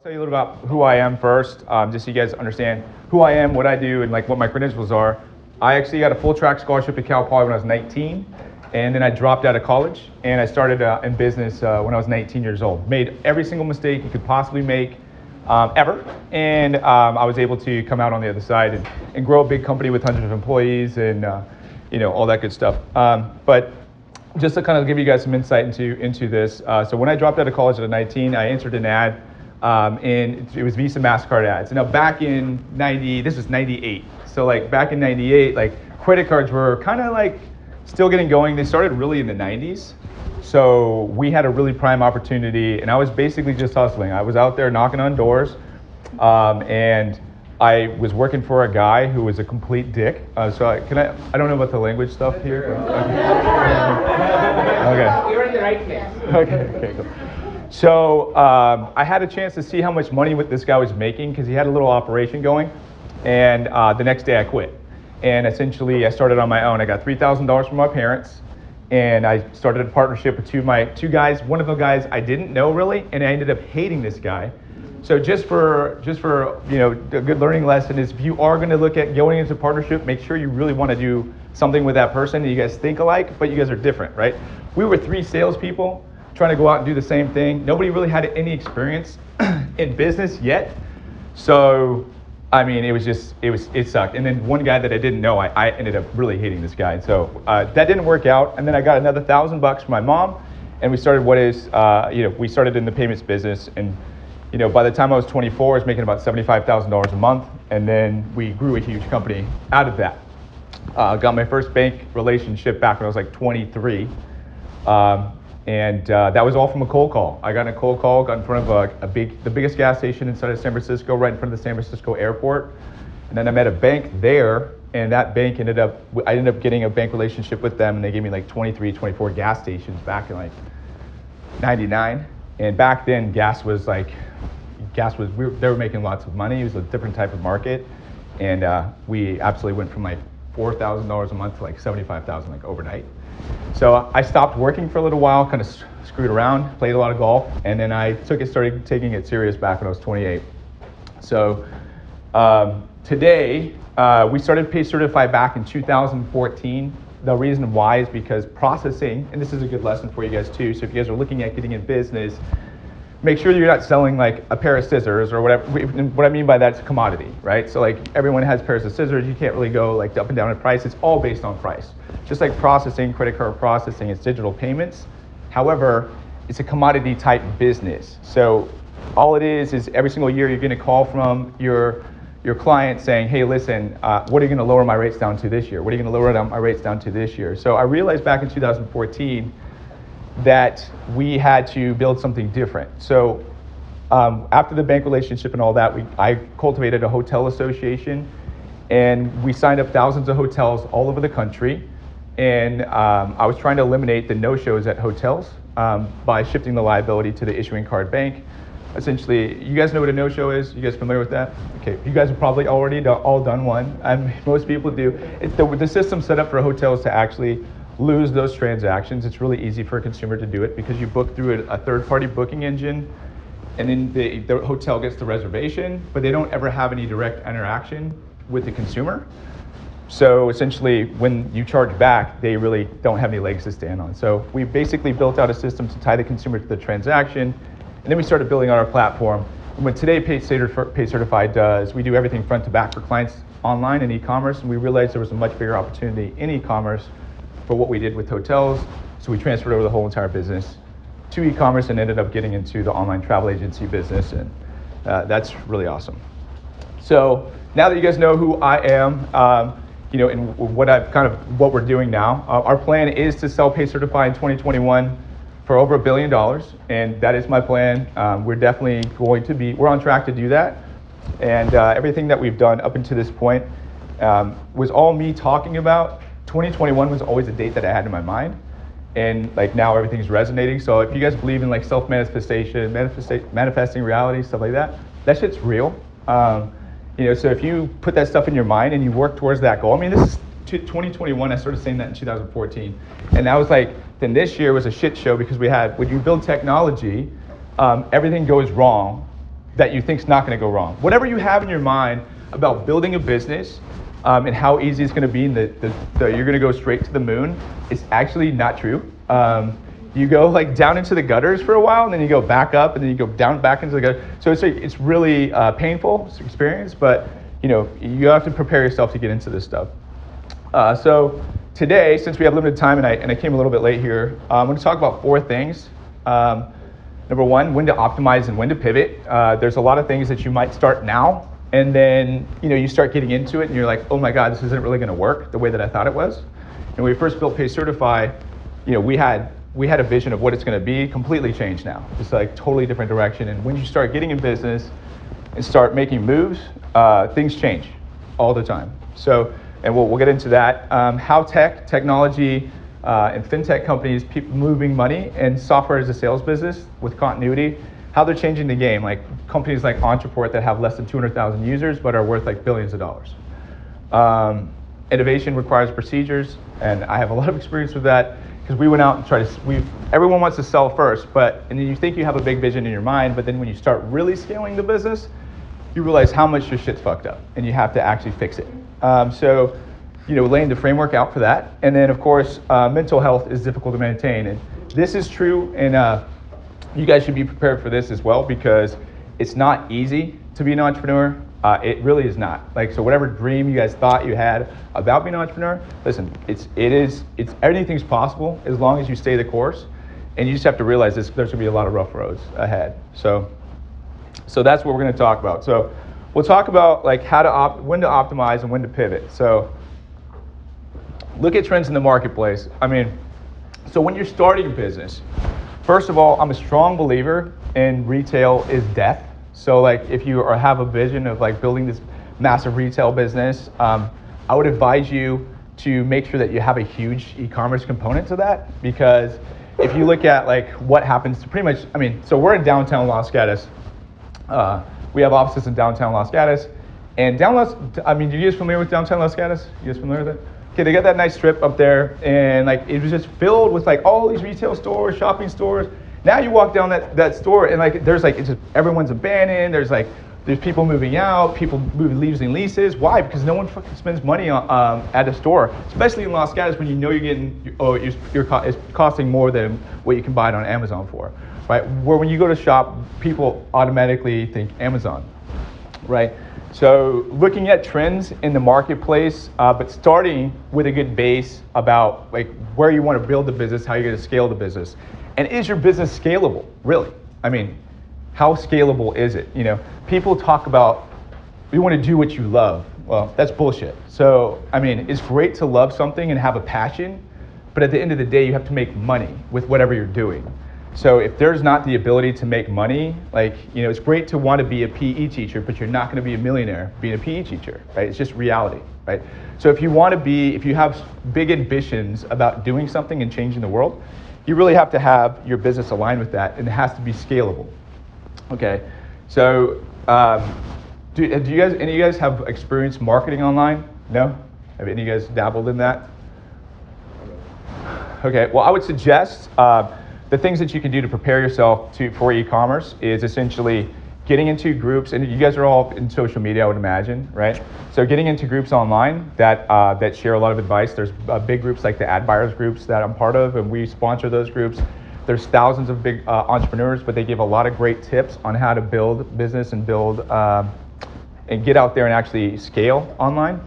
Tell you a little about who I am first, just so you guys understand who I am, what I do, and like what my credentials are. I actually got a full track scholarship at Cal Poly when I was 19, and then I dropped out of college, and I started in business when I was 19 years old. Made every single mistake you could possibly make ever, and I was able to come out on the other side and grow a big company with hundreds of employees and all that good stuff. But just to kind of give you guys some insight into this, so when I dropped out of college at 19, I entered an ad, and it was Visa MasterCard ads. Now back in this was 98. So like back in 98, like credit cards were kind of like still getting going. They started really in the 90s. So we had a really prime opportunity, and I was basically just hustling. I was out there knocking on doors, and I was working for a guy who was a complete dick. I don't know about the language stuff here. Okay. You're in the right place. Okay, cool. So I had a chance to see how much money this guy was making because he had a little operation going, and the next day I quit. And essentially I started on my own. I got $3,000 from my parents, and I started a partnership with two guys. One of the guys I didn't know really, and I ended up hating this guy. So just for a good learning lesson is if you are going to look at going into partnership, make sure you really want to do something with that person and you guys think alike, but you guys are different, right? We were 3 salespeople trying to go out and do the same thing. Nobody really had any experience in business yet. So, I mean, it sucked. And then one guy that I didn't know, I ended up really hating this guy. So that didn't work out. And then I got another $1,000 from my mom, and we started we started in the payments business. And by the time I was 24, I was making about $75,000 a month. And then we grew a huge company out of that. Got my first bank relationship back when I was like 23. And that was all from a cold call. I got in a cold call, got in front of the biggest gas station inside of San Francisco, right in front of the San Francisco airport. And then I met a bank there, and that bank I ended up getting a bank relationship with them, and they gave me like 23, 24 gas stations back in like 99. And back then, they were making lots of money. It was a different type of market. And we absolutely went from like $4,000 a month to like $75,000 like overnight. So I stopped working for a little while, kind of screwed around, played a lot of golf, and then I started taking it serious back when I was 28. So today, we started PayCertify back in 2014. The reason why is because processing, and this is a good lesson for you guys too, so if you guys are looking at getting in business, make sure you're not selling like a pair of scissors or whatever. What I mean by that is commodity, right? So like everyone has pairs of scissors. You can't really go like up and down in price. It's all based on price. Just like processing, credit card processing, it's digital payments. However, it's a commodity type business. So all it is every single year you're getting a call from your client saying, hey, listen, what are you going to lower my rates down to this year? What are you going to lower my rates down to this year? So I realized back in 2014 that we had to build something different. So after the bank relationship and all that, I cultivated a hotel association, and we signed up thousands of hotels all over the country. And I was trying to eliminate the no-shows at hotels by shifting the liability to the issuing card bank. Essentially, you guys know what a no-show is? You guys familiar with that? Okay, you guys have probably already all done one. Most people do. The system's set up for hotels to actually lose those transactions. It's really easy for a consumer to do it because you book through a third-party booking engine, and then the hotel gets the reservation, but they don't ever have any direct interaction with the consumer. So essentially, when you charge back, they really don't have any legs to stand on. So we basically built out a system to tie the consumer to the transaction, and then we started building out our platform. And what today PayCertify does, we do everything front to back for clients online and e-commerce, and we realized there was a much bigger opportunity in e-commerce for what we did with hotels. So we transferred over the whole entire business to e-commerce and ended up getting into the online travel agency business, and that's really awesome. So now that you guys know who I am, and what we're doing now, our plan is to sell PayCertify in 2021 for over $1 billion, and that is my plan. We're definitely we're on track to do that, and everything that we've done up until this point was all me talking about. 2021 was always a date that I had in my mind, and like now everything's resonating. So if you guys believe in like self-manifestation, manifesting reality, stuff like that, that shit's real. So if you put that stuff in your mind and you work towards that goal, I mean, this is 2021, I started saying that in 2014. And that was like, then this year was a shit show because when you build technology, everything goes wrong that you think's not going to go wrong. Whatever you have in your mind about building a business and how easy it's going to be and that you're going to go straight to the moon, it's actually not true. You go like down into the gutters for a while, and then you go back up, and then you go down back into the gutter. So it's really painful experience, but you have to prepare yourself to get into this stuff. So today, since we have limited time, and I came a little bit late here, I'm going to talk about 4 things. Number 1, when to optimize and when to pivot. There's a lot of things that you might start now, and then you start getting into it, and you're like, oh my God, this isn't really going to work the way that I thought it was. And when we first built PayCertify, we had a vision of what it's going to be, completely changed now. It's like totally different direction. And when you start getting in business and start making moves, things change all the time. So, and we'll get into that. How technology, and fintech companies, people moving money, and software as a sales business with continuity, how they're changing the game. Like companies like Ontraport that have less than 200,000 users but are worth like billions of dollars. Innovation requires procedures, and I have a lot of experience with that. Because we went out and everyone wants to sell first, and then you think you have a big vision in your mind, but then when you start really scaling the business, you realize how much your shit's fucked up, and you have to actually fix it. So, laying the framework out for that. And then, of course, mental health is difficult to maintain. And this is true, and you guys should be prepared for this as well, because it's not easy to be an entrepreneur. It really is not. So whatever dream you guys thought you had about being an entrepreneur, listen, it's anything's possible as long as you stay the course, and you just have to realize there's going to be a lot of rough roads ahead. So that's what we're going to talk about. So we'll talk about when to optimize and when to pivot. So look at trends in the marketplace. So when you're starting a business, first of all, I'm a strong believer in retail is death. So if you have a vision of building this massive retail business, I would advise you to make sure that you have a huge e-commerce component to that, because if you look at what happens to pretty much, so we're in downtown Los Gatos. We have offices in downtown Los Gatos, and are you guys familiar with downtown Los Gatos? You guys familiar with it? Okay, they got that nice strip up there, and it was just filled with all these retail stores, shopping stores. Now you walk down that store, and there's it's just, everyone's abandoned. There's people moving out, people losing leases. Why? Because no one fucking spends money at a store, especially in Los Gatos when you're getting it's costing more than what you can buy it on Amazon for, right? Where when you go to shop, people automatically think Amazon, right? So looking at trends in the marketplace, but starting with a good base about where you want to build the business, how you're going to scale the business. And is your business scalable, really? How scalable is it? People talk about, you want to do what you love. Well, that's bullshit. So, it's great to love something and have a passion, but at the end of the day, you have to make money with whatever you're doing. So if there's not the ability to make money, it's great to want to be a PE teacher, but you're not going to be a millionaire being a PE teacher, right? It's just reality, right? So if you have big ambitions about doing something and changing the world, you really have to have your business aligned with that, and it has to be scalable. Okay, so any of you guys have experience marketing online? No? Have any of you guys dabbled in that? Okay, well, I would suggest the things that you can do to prepare yourself for e-commerce is essentially getting into groups, and you guys are all in social media, I would imagine, right? So getting into groups online that share a lot of advice. There's big groups like the ad buyers groups that I'm part of, and we sponsor those groups. There's thousands of big entrepreneurs, but they give a lot of great tips on how to build business and build and get out there and actually scale online,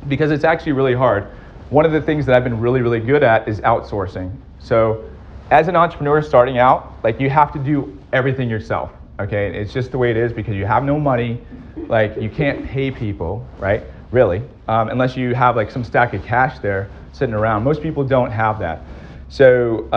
because it's actually really hard. One of the things that I've been really, really good at is outsourcing. So as an entrepreneur starting out, you have to do everything yourself. Okay, it's just the way it is, because you have no money, you can't pay people, right? Really, unless you have some stack of cash there sitting around. Most people don't have that. So,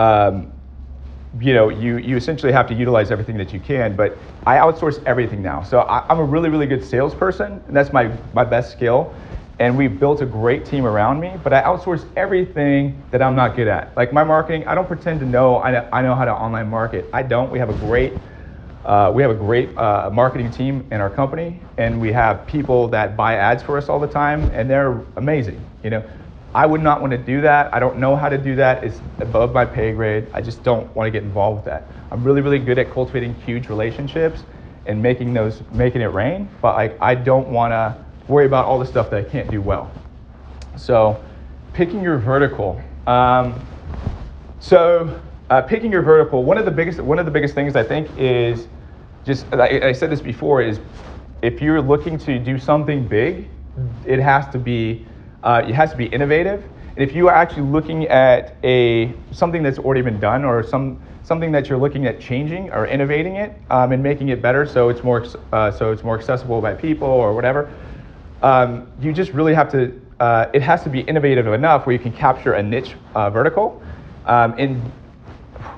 you essentially have to utilize everything that you can, but I outsource everything now. So I'm a really, really good salesperson, and that's my best skill. And we've built a great team around me, but I outsource everything that I'm not good at. My marketing, I don't pretend to know I know how to online market. I don't. We have a great marketing team in our company, and we have people that buy ads for us all the time, and they're amazing. I would not want to do that. I don't know how to do that. It's above my pay grade. I just don't want to get involved with that. I'm really, really good at cultivating huge relationships and making it rain, but like I don't want to worry about all the stuff that I can't do well. So picking your vertical. Picking your vertical, one of the biggest things I think is just, I said this before, is if you're looking to do something big, it has to be innovative. And if you are actually looking at something that's already been done, or something that you're looking at changing or innovating it and making it better so it's more accessible by people or whatever, you just really have to. It has to be innovative enough where you can capture a niche vertical. And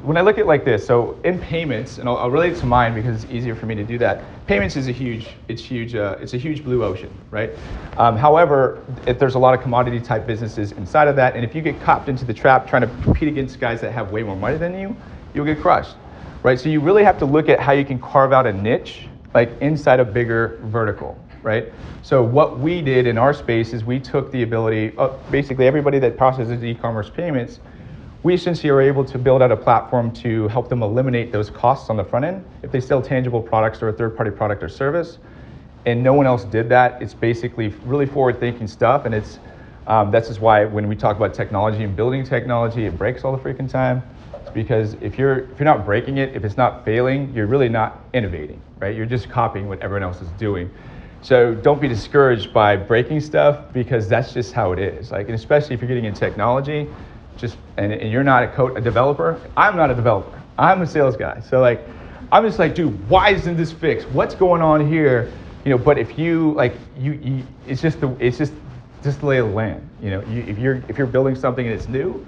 when I look at it like this, so in payments, and I'll relate it to mine because it's easier for me to do that. Payments is a huge blue ocean, right? However, there's a lot of commodity type businesses inside of that, and if you get copped into the trap trying to compete against guys that have way more money than you, you'll get crushed, right? So you really have to look at how you can carve out a niche, like inside a bigger vertical, right? So what we did in our space is we took the ability of basically everybody that processes e-commerce payments. We essentially are able to build out a platform to help them eliminate those costs on the front end if they sell tangible products or a third-party product or service. And no one else did that. It's basically really forward-thinking stuff, and that's just why when we talk about technology and building technology, it breaks all the freaking time. It's because if you're not breaking it, if it's not failing, you're really not innovating, right? You're just copying what everyone else is doing. So don't be discouraged by breaking stuff, because that's just how it is. Like, and especially if you're getting in technology. And you're not a developer. I'm not a developer. I'm a sales guy. So like, I'm just like, dude, why isn't this fixed? What's going on here? But if you like, it's just the lay of the land. If you're building something and it's new,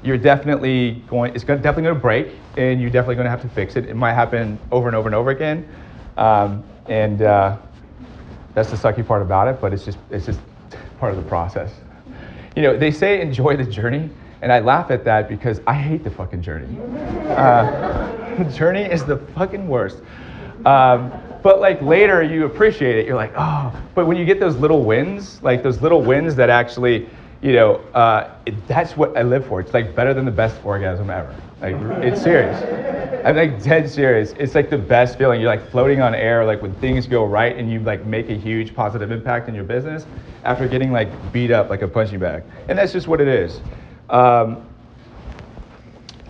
you're definitely going to break, and you're definitely going to have to fix it. It might happen over and over and over again, and that's the sucky part about it. But it's just part of the process. They say enjoy the journey. And I laugh at that because I hate the fucking journey. The journey is the fucking worst. But like later you appreciate it. You're like, oh. But when you get those little wins, like those little wins that actually, that's what I live for. It's like better than the best orgasm ever. Like, it's serious. I'm like dead serious. It's like the best feeling. You're like floating on air, like when things go right and you like make a huge positive impact in your business after getting like beat up like a punching bag. And that's just what it is.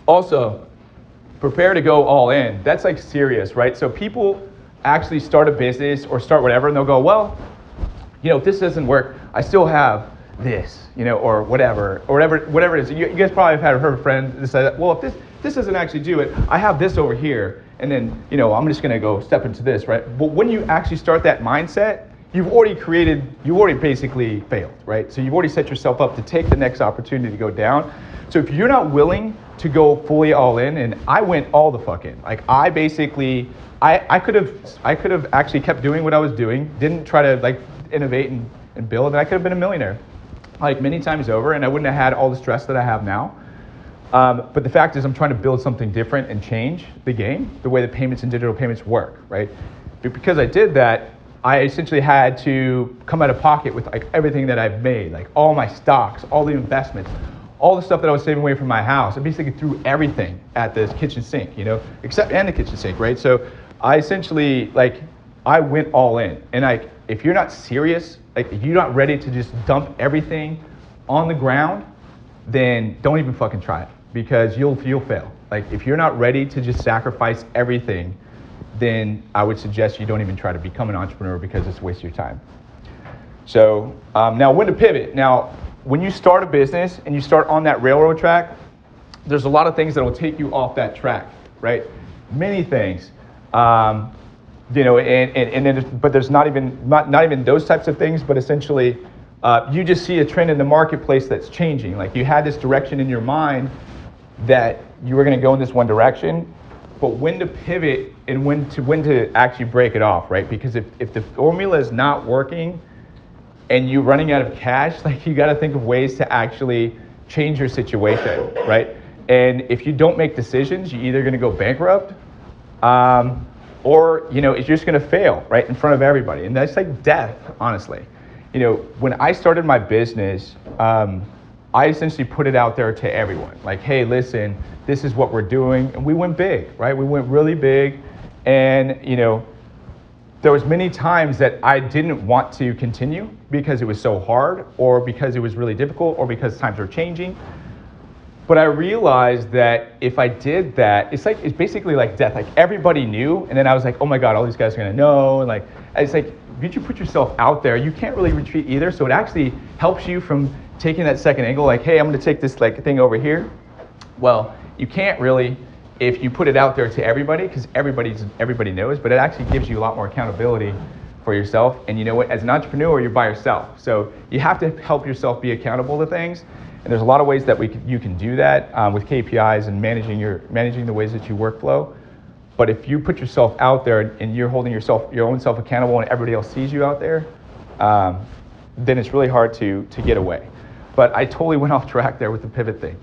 Also, prepare to go all in. That's like serious, right? So people actually start a business or start whatever, and they'll go, well, if this doesn't work, I still have this, or whatever it is. You guys probably have heard a friend that said, well, if this doesn't actually do it, I have this over here, and then, I'm just gonna go step into this, right? But when you actually start that mindset, you've already basically failed, right? So you've already set yourself up to take the next opportunity to go down. So if you're not willing to go fully all in, and I went all the fuck in. Like I could have actually kept doing what I was doing, didn't try to like innovate and build, and I could have been a millionaire like many times over, and I wouldn't have had all the stress that I have now. But the fact is I'm trying to build something different and change the game, the way that payments and digital payments work, right? But because I did that, I essentially had to come out of pocket with like everything that I've made, like all my stocks, all the investments, all the stuff that I was saving away from my house. I basically threw everything at this kitchen sink, except the kitchen sink, right? So I essentially I went all in. And if you're not serious, like if you're not ready to just dump everything on the ground, then don't even fucking try it, because you'll fail. Like if you're not ready to just sacrifice everything, then I would suggest you don't even try to become an entrepreneur, because it's a waste of your time. So now when to pivot. Now, when you start a business and you start on that railroad track, there's a lot of things that will take you off that track, right? Many things, and then, but there's not even those types of things, but essentially you just see a trend in the marketplace that's changing. Like you had this direction in your mind that you were going to go in this one direction, but when to pivot and when to actually break it off, right? Because if the formula is not working and you're running out of cash, like you got to think of ways to actually change your situation, right? And if you don't make decisions, you're either going to go bankrupt, or it's just going to fail right in front of everybody, and that's like death, honestly. When I started my business, I essentially put it out there to everyone, like, hey, listen, this is what we're doing, and we went big, right? We went really big, and there was many times that I didn't want to continue because it was so hard, or because it was really difficult, or because times are changing. But I realized that if I did that, it's basically like death. Like everybody knew, and then I was like, oh my God, all these guys are gonna know. And like, it's like, if you put yourself out there, you can't really retreat either. So it actually helps you from taking that second angle, like, hey, I'm gonna take this like thing over here. Well, you can't really if you put it out there to everybody, because everybody knows, but it actually gives you a lot more accountability for yourself. And you know what, as an entrepreneur, you're by yourself. So you have to help yourself be accountable to things. And there's a lot of ways that you can do that with KPIs and managing the ways that you workflow. But if you put yourself out there and you're holding your own self accountable, and everybody else sees you out there, then it's really hard to get away. But I totally went off track there with the pivot thing.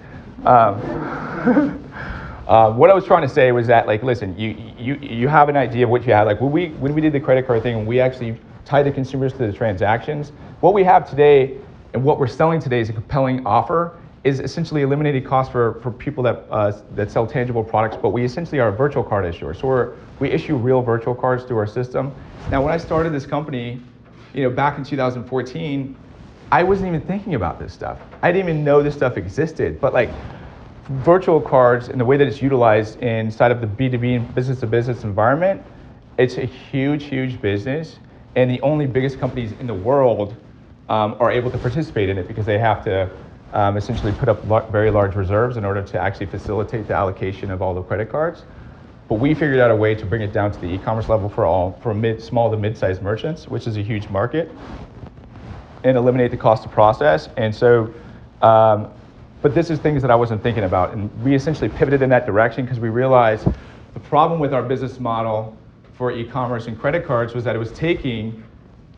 What I was trying to say was that, like, listen, you have an idea of what you have. Like when we did the credit card thing, and we actually tied the consumers to the transactions, what we have today and what we're selling today is a compelling offer, is essentially eliminated costs for people that sell tangible products, but we essentially are a virtual card issuer. So we issue real virtual cards through our system. Now, when I started this company, back in 2014, I wasn't even thinking about this stuff. I didn't even know this stuff existed. But like virtual cards and the way that it's utilized inside of the B2B and business-to-business environment, it's a huge, huge business. And the only biggest companies in the world are able to participate in it because they have to essentially put up very large reserves in order to actually facilitate the allocation of all the credit cards. But we figured out a way to bring it down to the e-commerce level for small to mid-sized merchants, which is a huge market, and eliminate the cost to process. And so, but this is things that I wasn't thinking about. And we essentially pivoted in that direction because we realized the problem with our business model for e-commerce and credit cards was that it was taking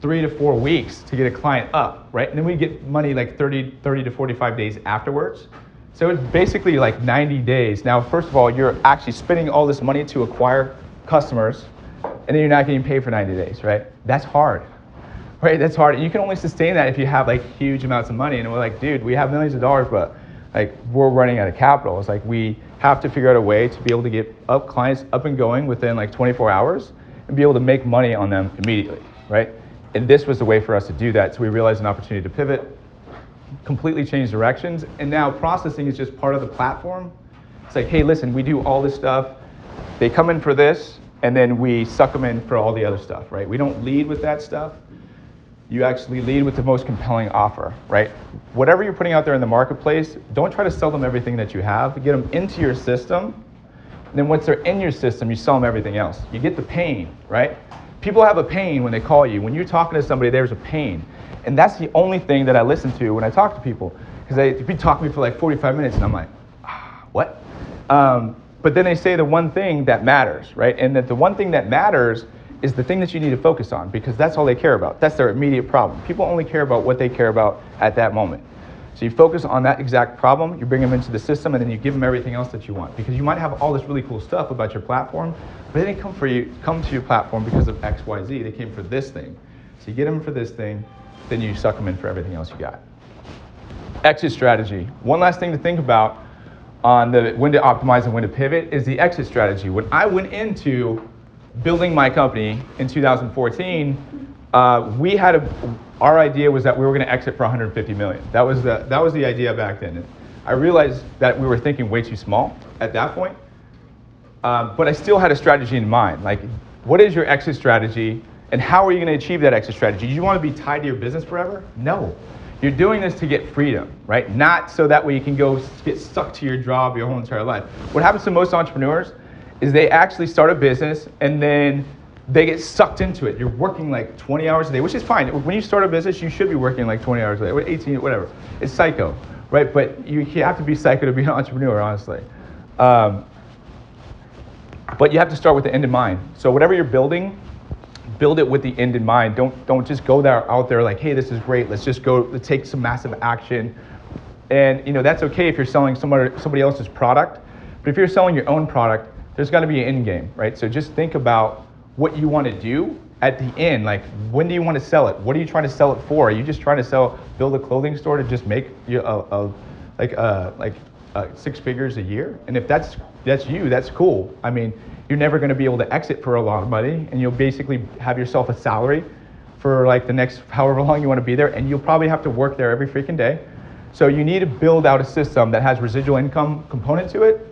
3 to 4 weeks to get a client up, right? And then we get money like 30 to 45 days afterwards. So it's basically like 90 days. Now, first of all, you're actually spending all this money to acquire customers, and then you're not getting paid for 90 days, right? That's hard, right? That's hard. And you can only sustain that if you have like huge amounts of money. And we're like, dude, we have millions of dollars, but like we're running out of capital. It's like we have to figure out a way to be able to get clients up and going within like 24 hours and be able to make money on them immediately, right? And this was the way for us to do that. So we realized an opportunity to pivot, completely change directions, and now processing is just part of the platform. It's like, hey, listen, we do all this stuff. They come in for this, and then we suck them in for all the other stuff, right? We don't lead with that stuff. You actually lead with the most compelling offer, right? Whatever you're putting out there in the marketplace, don't try to sell them everything that you have. Get them into your system, and then once they're in your system, you sell them everything else. You get the pain, right? People have a pain when they call you. When you're talking to somebody, there's a pain. And that's the only thing that I listen to when I talk to people. Because they've been talking to me for like 45 minutes, and I'm like, what? But then they say the one thing that matters, right? And that the one thing that matters is the thing that you need to focus on, because that's all they care about. That's their immediate problem. People only care about what they care about at that moment. So you focus on that exact problem, you bring them into the system, and then you give them everything else that you want. Because you might have all this really cool stuff about your platform, but they didn't come to your platform because of X, Y, Z. They came for this thing. So you get them for this thing, then you suck them in for everything else you got. Exit strategy. One last thing to think about on the when to optimize and when to pivot is the exit strategy. When I went into building my company in 2014, our idea was that we were going to exit for 150 million. That was the idea back then. And I realized that we were thinking way too small at that point, but I still had a strategy in mind. Like, what is your exit strategy, and how are you going to achieve that exit strategy? Do you want to be tied to your business forever? No. You're doing this to get freedom, right? Not so that way you can go get stuck to your job your whole entire life. What happens to most entrepreneurs is they actually start a business and then they get sucked into it. You're working like 20 hours a day, which is fine. When you start a business, you should be working like 20 hours a day, 18, whatever. It's psycho, right? But you have to be psycho to be an entrepreneur, honestly. But you have to start with the end in mind. So whatever you're building, build it with the end in mind. Don't just go out there like, hey, this is great. Let's just go take some massive action. And that's okay if you're selling somebody else's product. But if you're selling your own product, there's got to be an end game, right? So just think about what you want to do at the end. Like, when do you want to sell it? What are you trying to sell it for? Are you just trying to build a clothing store to just make like 6 figures a year? And if that's you, that's cool. I mean, you're never going to be able to exit for a lot of money, and you'll basically have yourself a salary for like the next however long you want to be there, and you'll probably have to work there every freaking day. So you need to build out a system that has residual income component to it,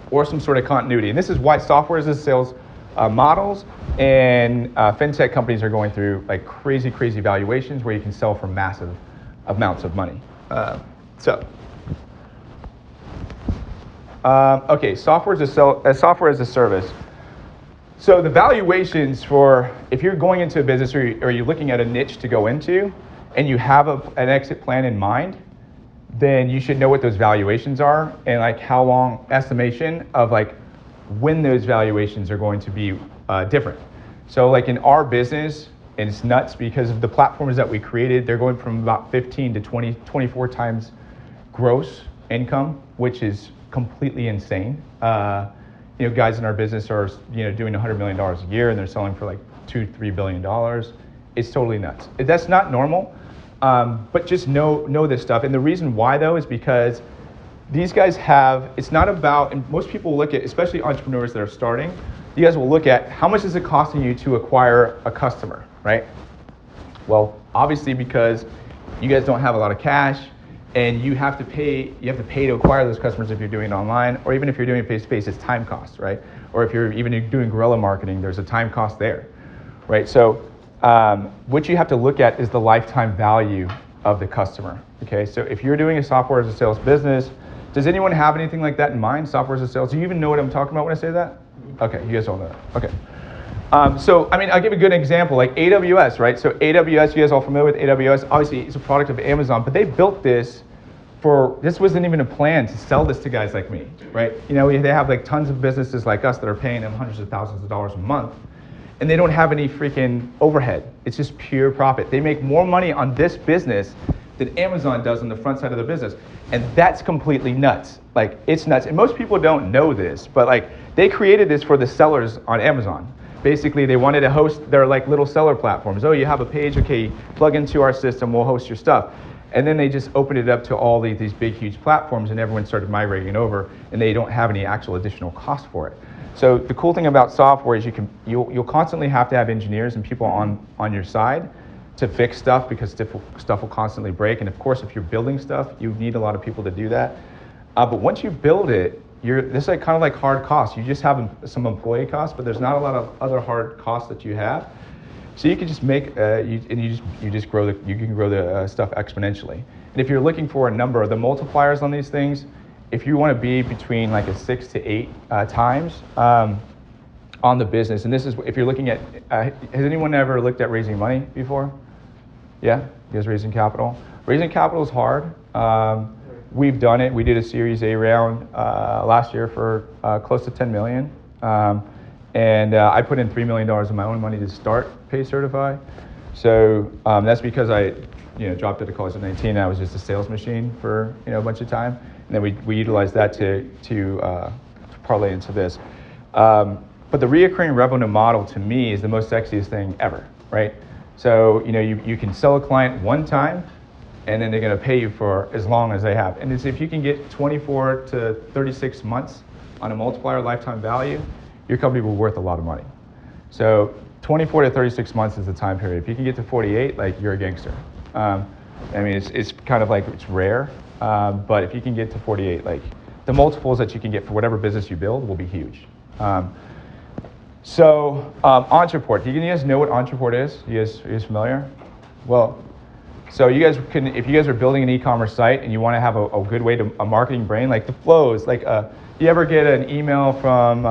or some sort of continuity. And this is why software as a sales models and fintech companies are going through like crazy valuations where you can sell for massive amounts of money. Okay, software as a service. So the valuations for, if you're going into a business or you're looking at a niche to go into, and you have an exit plan in mind, then you should know what those valuations are and like how long estimation of like when those valuations are going to be different. So like in our business, and it's nuts because of the platforms that we created, they're going from about 15 to 24 times gross income, which is completely insane. Guys in our business are doing $100 million a year and they're selling for like $2-3 billion. It's totally nuts. That's not normal, but just know this stuff. And the reason why though is because these guys it's not about, and most people look at, especially entrepreneurs that are starting, you guys will look at how much is it costing you to acquire a customer, right? Well, obviously because you guys don't have a lot of cash, and you have to pay to acquire those customers if you're doing it online, or even if you're doing it face-to-face, it's time cost, right? Or if you're even doing guerrilla marketing, there's a time cost there, right? So what you have to look at is the lifetime value of the customer, okay? So if you're doing a software as a sales business, does anyone have anything like that in mind, software as a sales? Do you even know what I'm talking about when I say that? Okay, you guys all know that, okay. So, I mean, I'll give a good example, like AWS, right? So AWS, you guys all familiar with AWS? Obviously, it's a product of Amazon, but they built this this wasn't even a plan to sell this to guys like me, right? They have like tons of businesses like us that are paying them hundreds of thousands of dollars a month, and they don't have any freaking overhead. It's just pure profit. They make more money on this business than Amazon does on the front side of the business, and that's completely nuts. Like, it's nuts, and most people don't know this, but like, they created this for the sellers on Amazon. Basically, they wanted to host their like little seller platforms. Oh, you have a page, okay, plug into our system, we'll host your stuff. And then they just opened it up to all these big, huge platforms, and everyone started migrating over, and they don't have any actual additional cost for it. So the cool thing about software is you'll constantly have to have engineers and people on your side to fix stuff, because stuff will constantly break. And of course, if you're building stuff, you need a lot of people to do that. But once you build it, this is like kind of like hard costs. You just have some employee costs, but there's not a lot of other hard costs that you have. So you can just make you can grow the stuff exponentially. And if you're looking for a number, the multipliers on these things, if you want to be between like a 6 to 8 times on the business, and this is if you're looking at, has anyone ever looked at raising money before? Yeah, you guys raising capital? Raising capital is hard. We've done it. We did a Series A round last year for close to 10 million. And I put in $3 million of my own money to start PayCertify. So that's because I dropped out of college at 19 and I was just a sales machine for a bunch of time. And then we utilized that to parlay into this. But the reoccurring revenue model to me is the most sexiest thing ever, right? So you can sell a client one time, and then they're going to pay you for as long as they have. And if you can get 24 to 36 months on a multiplier lifetime value, your company will be worth a lot of money. So 24 to 36 months is the time period. If you can get to 48, like, you're a gangster. I mean, it's kind of like, it's rare, but if you can get to 48, like, the multiples that you can get for whatever business you build will be huge. Ontraport, do you guys know what Ontraport is? You guys familiar? Well, so you guys can, if you guys are building an e-commerce site and you want to have a good way to a marketing brain, like the flows, like you ever get an email from,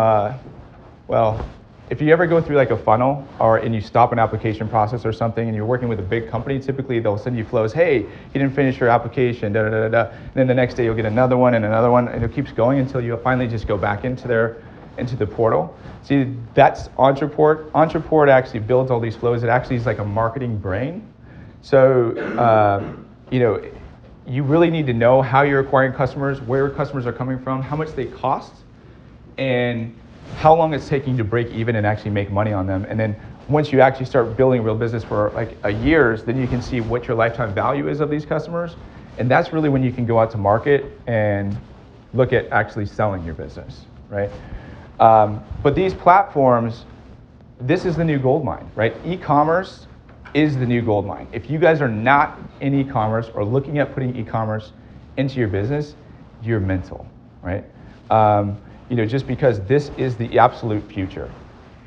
if you ever go through like a funnel and you stop an application process or something and you're working with a big company, typically they'll send you flows, hey, you didn't finish your application, da da da da. And then the next day you'll get another one, and it keeps going until you finally just go back into the portal. See, that's Ontraport. Ontraport actually builds all these flows. It actually is like a marketing brain. So, you really need to know how you're acquiring customers, where customers are coming from, how much they cost, and how long it's taking to break even and actually make money on them. And then once you actually start building a real business for like a years, then you can see what your lifetime value is of these customers. And that's really when you can go out to market and look at actually selling your business, right? But these platforms, this is the new gold mine, right? E-commerce is the new gold mine. If you guys are not in e-commerce or looking at putting e-commerce into your business, you're mental, right? Just because this is the absolute future.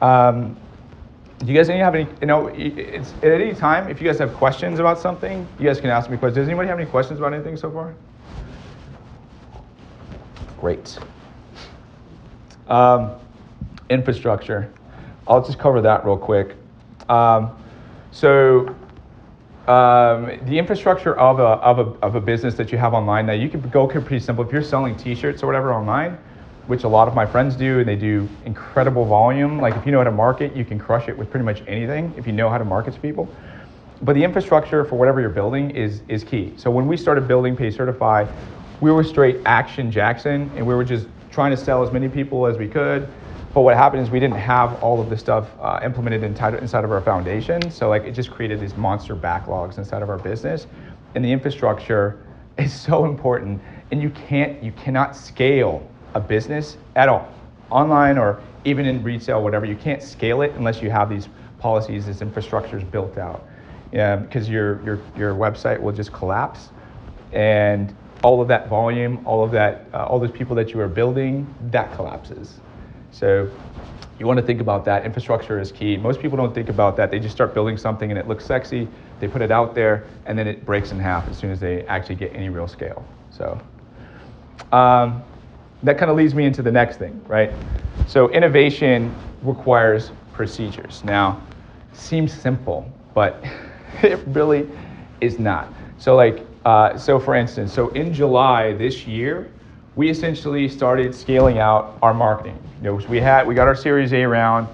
Do you guys have any, it's at any time, if you guys have questions about something, you guys can ask me questions. Does anybody have any questions about anything so far? Great. Infrastructure. I'll just cover that real quick. The infrastructure of a business that you have online, now you can go pretty simple. If you're selling t-shirts or whatever online, which a lot of my friends do, and they do incredible volume. Like if you know how to market, you can crush it with pretty much anything if you know how to market to people. But the infrastructure for whatever you're building is key. So when we started building PayCertify, we were straight Action Jackson, and we were just trying to sell as many people as we could. But what happened is we didn't have all of this stuff implemented inside of our foundation. So like it just created these monster backlogs inside of our business. And the infrastructure is so important, and you cannot scale a business at all, online or even in retail, whatever. You can't scale it unless you have these policies, this infrastructure is built out. Because your website will just collapse, and all of that volume, all those people that you are building, that collapses. So you want to think about that. Infrastructure is key. Most people don't think about that. They just start building something and it looks sexy, they put it out there, and then it breaks in half as soon as they actually get any real scale. So that kind of leads me into the next thing, right? So innovation requires procedures. Now, seems simple, but it really is not. So for instance, in July this year, we essentially started scaling out our marketing. We got our Series A round.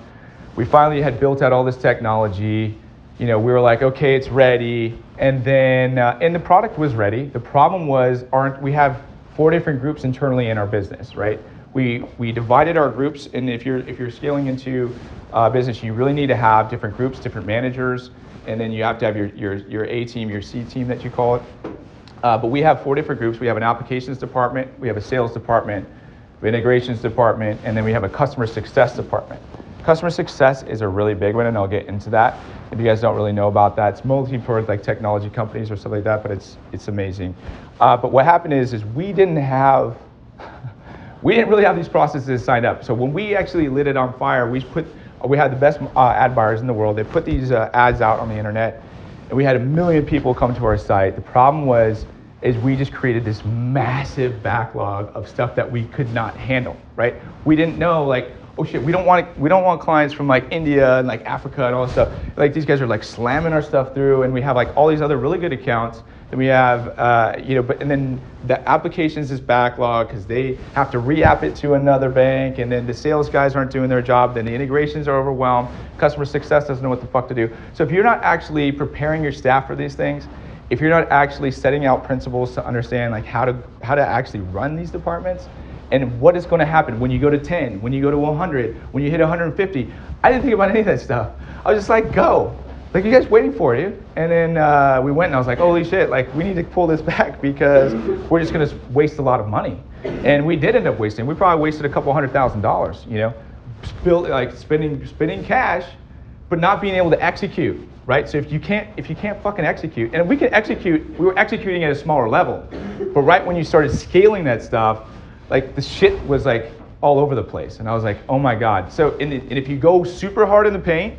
We finally had built out all this technology. We were like, okay, it's ready. And then, and the product was ready. The problem was, we have 4 different groups internally in our business, right? We divided our groups, and if you're scaling into business, you really need to have different groups, different managers, and then you have to have your A team, your C team that you call it. But we have 4 different groups. We have an applications department, we have a sales department, we have an integrations department, and then we have a customer success department. Customer success is a really big one, and I'll get into that. If you guys don't really know about that, it's mostly for like technology companies or stuff like that, but it's amazing. But what happened is we didn't really have these processes signed up. So when we actually lit it on fire, we had the best ad buyers in the world. They put these ads out on the internet, and we had 1 million people come to our site. The problem is we just created this massive backlog of stuff that we could not handle, right? We didn't know, like, oh shit, we don't want clients from like India and like Africa and all this stuff. Like these guys are like slamming our stuff through, and we have like all these other really good accounts. Then we have, and then the applications is backlog because they have to re-app it to another bank, and then the sales guys aren't doing their job, then the integrations are overwhelmed, customer success doesn't know what the fuck to do. So if you're not actually preparing your staff for these things, if you're not actually setting out principles to understand like how to actually run these departments, and what is going to happen when you go to 10, when you go to 100, when you hit 150, I didn't think about any of that stuff. I was just like, go. Like, you guys waiting for you? And then we went, and I was like, holy shit, like, we need to pull this back because we're just going to waste a lot of money. And we did end up wasting. We probably wasted a couple $100,000, spending cash, but not being able to execute, right? So if you can't fucking execute, and we were executing at a smaller level, but right when you started scaling that stuff, like, the shit was like all over the place. And I was like, oh my God. So, and if you go super hard in the paint,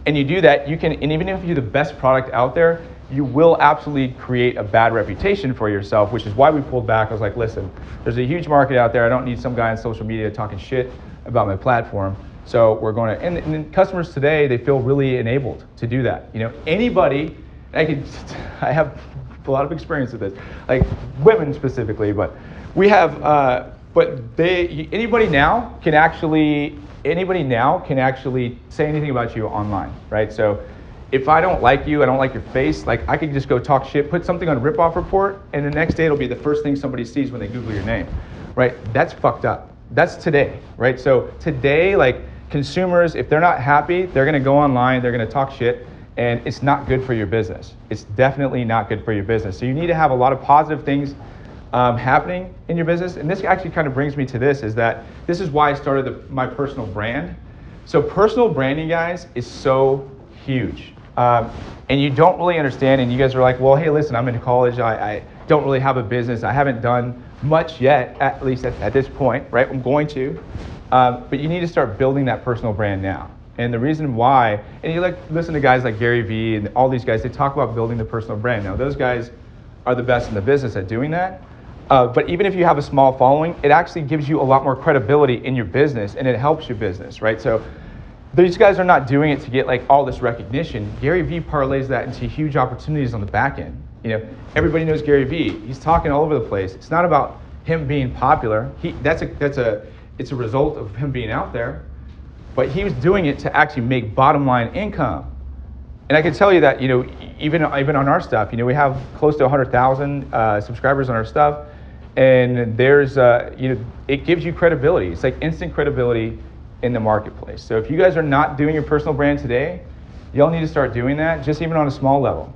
and you do that, you can, and even if you're the best product out there, you will absolutely create a bad reputation for yourself, which is why we pulled back. I was like, listen, there's a huge market out there. I don't need some guy on social media talking shit about my platform. So we're going to, and customers today, they feel really enabled to do that. Anybody, I have a lot of experience with this, like women specifically, but we have, anybody now can actually say anything about you online, right? So if I don't like you, I don't like your face, like I could just go talk shit, put something on a rip-off report, and the next day it'll be the first thing somebody sees when they Google your name, right? That's fucked up. That's today, right? So today, like, consumers, if they're not happy, they're gonna go online, they're gonna talk shit, and it's not good for your business. It's definitely not good for your business. So you need to have a lot of positive things happening in your business, and this actually kind of brings me to this, is that this is why I started my personal brand. So personal branding, guys, is so huge. And you don't really understand, and you guys are like, well, hey, listen, I'm in college, I don't really have a business, I haven't done much yet, at least at this point, right? I'm going to. But you need to start building that personal brand now. And the reason why, and you listen to guys like Gary Vee and all these guys, they talk about building the personal brand. Now, those guys are the best in the business at doing that. But even if you have a small following, it actually gives you a lot more credibility in your business, and it helps your business, right? So these guys are not doing it to get like all this recognition. Gary Vee parlays that into huge opportunities on the back end. Everybody knows Gary Vee. He's talking all over the place. It's not about him being popular. It's a result of him being out there. But he was doing it to actually make bottom line income. And I can tell you that, even on our stuff, we have close to 100,000 subscribers on our stuff. And there's, it gives you credibility. It's like instant credibility in the marketplace. So if you guys are not doing your personal brand today, y'all need to start doing that, just even on a small level.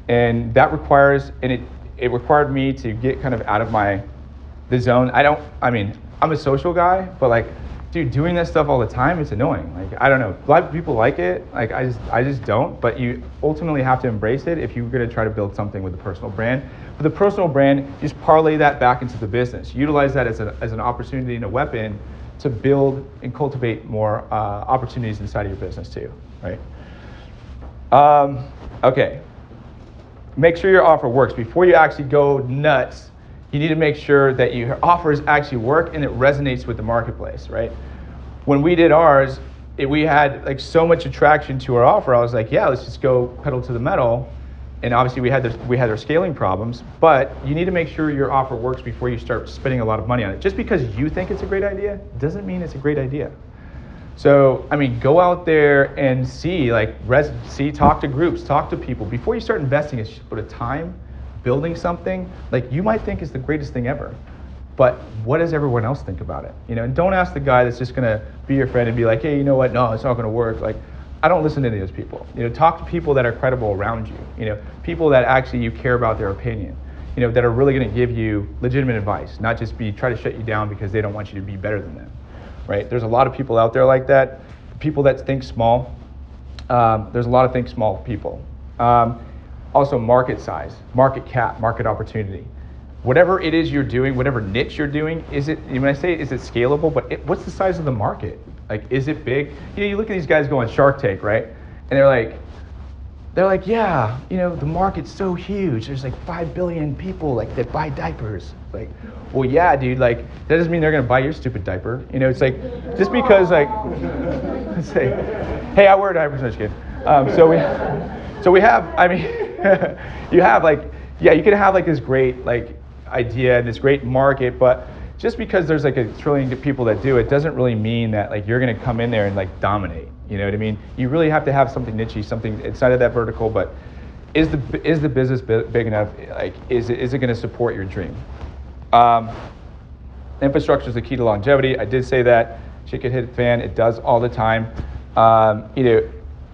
And that requires, and it required me to get kind of out of the zone. I'm a social guy, but like, dude, doing that stuff all the time, it's annoying. Like, I don't know, a lot of people like it. Like, I just don't, but you ultimately have to embrace it if you're gonna try to build something with a personal brand. But the personal brand, just parlay that back into the business. Utilize that as an opportunity and a weapon to build and cultivate more opportunities inside of your business too, right? Okay, make sure your offer works. Before you actually go nuts, you need to make sure that your offers actually work and it resonates with the marketplace, right? When we did ours, we had like so much attraction to our offer. I was like, yeah, let's just go pedal to the metal. And obviously we had our scaling problems, but you need to make sure your offer works before you start spending a lot of money on it. Just because you think it's a great idea doesn't mean it's a great idea. So, go out there and see, talk to groups, talk to people. Before you start investing a bit of time building something, like you might think is the greatest thing ever, but what does everyone else think about it? And don't ask the guy that's just gonna be your friend and be like, hey, you know what? No, it's not gonna work. Like, I don't listen to any of those people. Talk to people that are credible around you. People that actually you care about their opinion. That are really going to give you legitimate advice, not just try to shut you down because they don't want you to be better than them, right? There's a lot of people out there like that. People that think small. There's a lot of think small people. Also, market size, market cap, market opportunity. Whatever it is you're doing, whatever niche you're doing, when I say is it scalable, but what's the size of the market? Like, is it big? You look at these guys go on Shark Tank, right? And they're like, yeah, the market's so huge. There's like 5 billion people that buy diapers. Like, well, yeah, dude. Like, that doesn't mean they're gonna buy your stupid diaper. It's like just because let's say, hey, I wear diapers. I'm just kidding. So we have. You have you can have this great idea and this great market, but just because there's like 1 trillion people that do it doesn't really mean that you're going to come in there and dominate. You know what I mean? You really have to have something niche, something inside of that vertical. But is the business big enough? Is it going to support your dream? Infrastructure is the key to longevity. I did say that. Shit could hit the fan. It does all the time.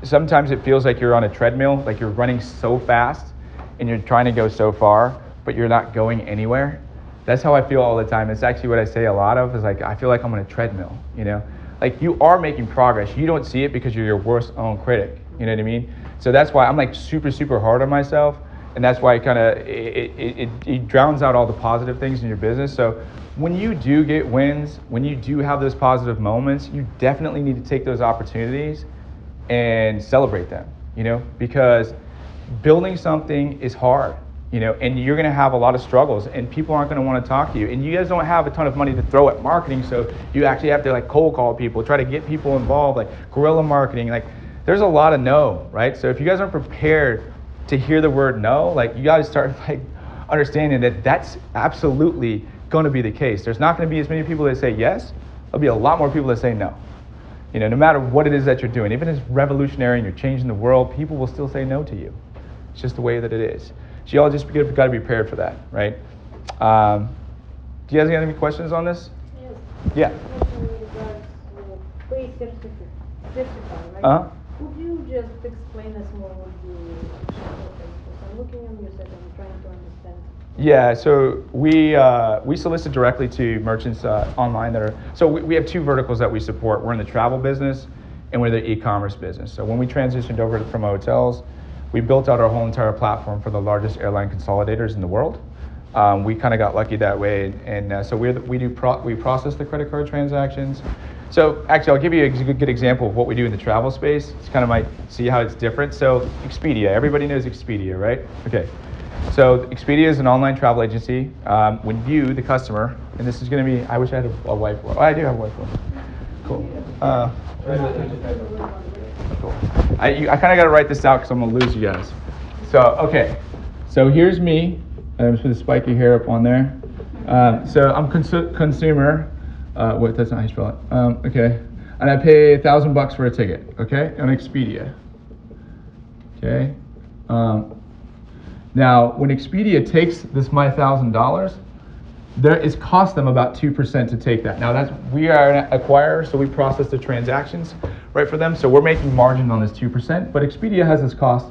Sometimes it feels like you're on a treadmill, like you're running so fast and you're trying to go so far, but you're not going anywhere. That's how I feel all the time. It's actually what I say a lot of is I feel like I'm on a treadmill, you are making progress. You don't see it because you're your worst own critic. You know what I mean? So that's why I'm super, super hard on myself. And that's why it drowns out all the positive things in your business. So when you do get wins, when you do have those positive moments, you definitely need to take those opportunities and celebrate them, because building something is hard. And you're going to have a lot of struggles, and people aren't going to want to talk to you. And you guys don't have a ton of money to throw at marketing, so you actually have to cold call people, try to get people involved, guerrilla marketing. There's a lot of no, right? So if you guys aren't prepared to hear the word no, you got to start understanding that that's absolutely going to be the case. There's not going to be as many people that say yes. There'll be a lot more people that say no. No matter what it is that you're doing, even if it's revolutionary and you're changing the world, people will still say no to you. It's just the way that it is. So y'all just got to be prepared for that, right? Do you guys got any questions on this? Yes. Yeah. PayCertify, right? Could you just explain us more what you I'm looking on your site, I'm trying to understand. Yeah, so we solicit directly to merchants online that are, so we have two verticals that we support. We're in the travel business and we're the e-commerce business. So when we transitioned over from hotels, we built out our whole entire platform for the largest airline consolidators in the world. We kind of got lucky that way, and so we process the credit card transactions. So actually, I'll give you a good example of what we do in the travel space. It's kind of might see how it's different. So Expedia, everybody knows Expedia, right? Okay. So Expedia is an online travel agency. When you, the customer, and this is going to be, I wish I had a whiteboard. Oh, I do have a whiteboard. Cool. Cool. I kind of got to write this out because I'm going to lose you guys. So, okay. So here's me. I'm just going to spiky hair up on there. So I'm consumer. Wait, that's not how you spell it. Okay. And I pay $1,000 for a ticket, okay, on Expedia. Okay. Now, when Expedia takes this my $1,000, there is cost them about 2% to take that. Now, we are an acquirer, so we process the transactions right for them. So we're making margin on this 2%, but Expedia has this cost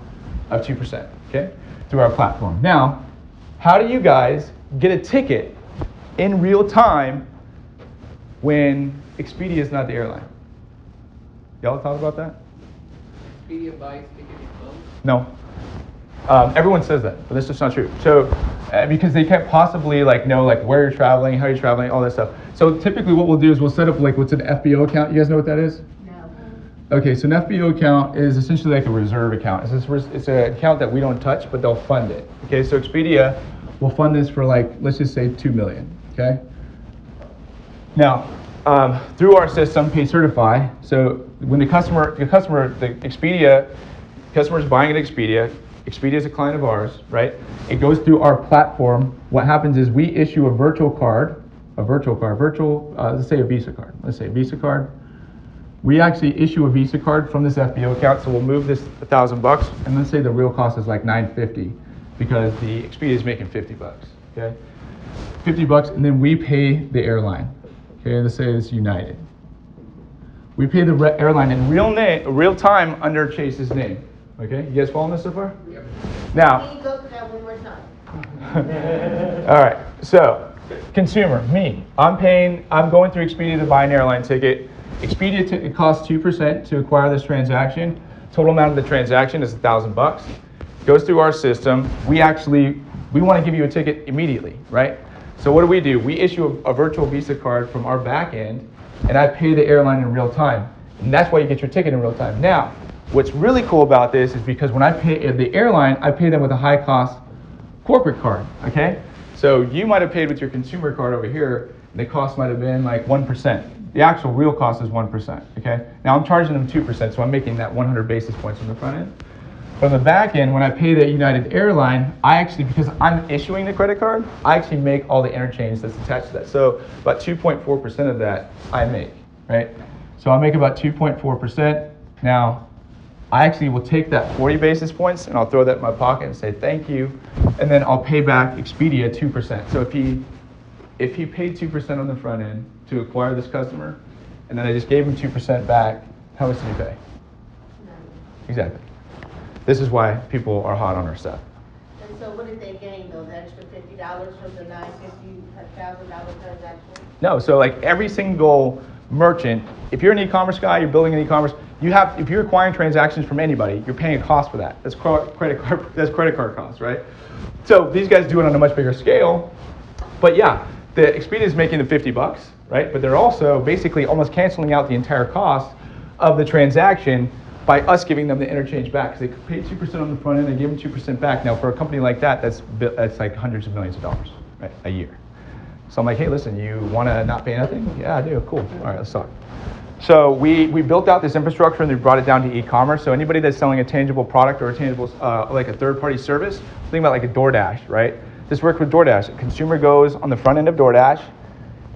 of 2%, okay, through our platform. Now, how do you guys get a ticket in real time when Expedia is not the airline? Y'all thought about that? Expedia buys ticket in bulk? No. Everyone says that, but that's just not true. So, because they can't possibly know where you're traveling, how you're traveling, all that stuff. So typically what we'll do is we'll set up what's an FBO account. You guys know what that is? No. Okay, so an FBO account is essentially like a reserve account. It's an account that we don't touch, but they'll fund it. Okay, so Expedia will fund this for let's just say $2 million. Okay. Now, through our system, PayCertify. So when the customer is buying at Expedia. Expedia is a client of ours, right? It goes through our platform. What happens is we issue a virtual card, let's say a Visa card. We actually issue a Visa card from this FBO account, so we'll move this $1,000, and let's say the real cost is like $950 because the Expedia is making $50, okay? $50, and then we pay the airline, okay? Let's say it's United. We pay the airline in real time under Chase's name. Okay, you guys following this so far? Yep. Now, Can you go through that one more time? all right, so consumer, me, I'm going through Expedia to buy an airline ticket. Expedia, it costs 2% to acquire this transaction. Total amount of the transaction is $1,000. Goes through our system. We want to give you a ticket immediately, right? So what do? We issue a virtual Visa card from our back end, and I pay the airline in real time. And that's why you get your ticket in real time. Now, what's really cool about this is because when I pay the airline, I pay them with a high cost corporate card, okay? So you might have paid with your consumer card over here, and the cost might have been like 1%. The actual real cost is 1%, okay? Now I'm charging them 2%, so I'm making that 100 basis points on the front end. But on the back end, when I pay the United airline, because I'm issuing the credit card, I actually make all the interchange that's attached to that. So about 2.4% of that I make, right? So I make about 2.4%. Now, I actually will take that 40 basis points and I'll throw that in my pocket and say thank you, and then I'll pay back Expedia 2%. So if he paid 2% on the front end to acquire this customer, and then I just gave him 2% back, how much did he pay? No. Exactly. This is why people are hot on our stuff. And so what did they gain though, the extra $50 from the $950, $1,000 transaction? No, so every single merchant, if you're an e-commerce guy, you're building an e-commerce, if you're acquiring transactions from anybody, you're paying a cost for that. That's credit card costs, right? So these guys do it on a much bigger scale, but yeah, the Expedia is making the $50, right? But they're also basically almost canceling out the entire cost of the transaction by us giving them the interchange back, because they paid 2% on the front end and give them 2% back. Now for a company like that, that's like hundreds of millions of dollars, right, a year. So I'm like, hey, listen, you want to not pay nothing? Yeah, I do. Cool. All right, let's talk. So we built out this infrastructure and we brought it down to e-commerce. So anybody that's selling a tangible product or a tangible, like a third-party service, think about like a DoorDash, right? This works with DoorDash. A consumer goes on the front end of DoorDash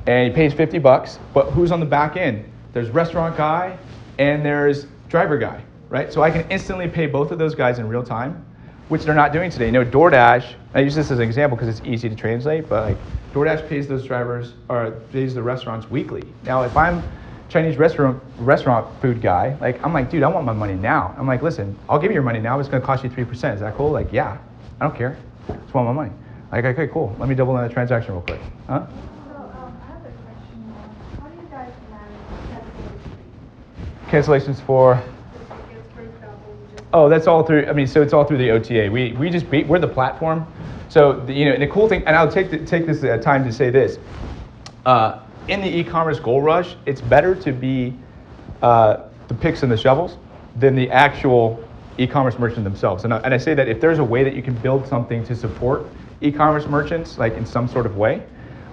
and he pays $50, but who's on the back end? There's restaurant guy and there's driver guy, right? So I can instantly pay both of those guys in real time, which they're not doing today. DoorDash, I use this as an example because it's easy to translate, but DoorDash pays those drivers or pays the restaurants weekly. Now, if I'm Chinese restaurant food guy, I'm like, dude, I want my money now. I'm like, listen, I'll give you your money now, but it's gonna cost you 3%. Is that cool? Yeah. I don't care. I just want my money. Like, okay, cool. Let me double in the transaction real quick. Huh? So, I have a question. How do you guys manage Cancellations for. tickets, for example? Oh, that's all through. I mean, so it's all through the OTA. We're the platform. So and the cool thing, and I'll take this time to say this. In the e-commerce gold rush, it's better to be the picks and the shovels than the actual e-commerce merchant themselves. And I say that if there's a way that you can build something to support e-commerce merchants, like in some sort of way,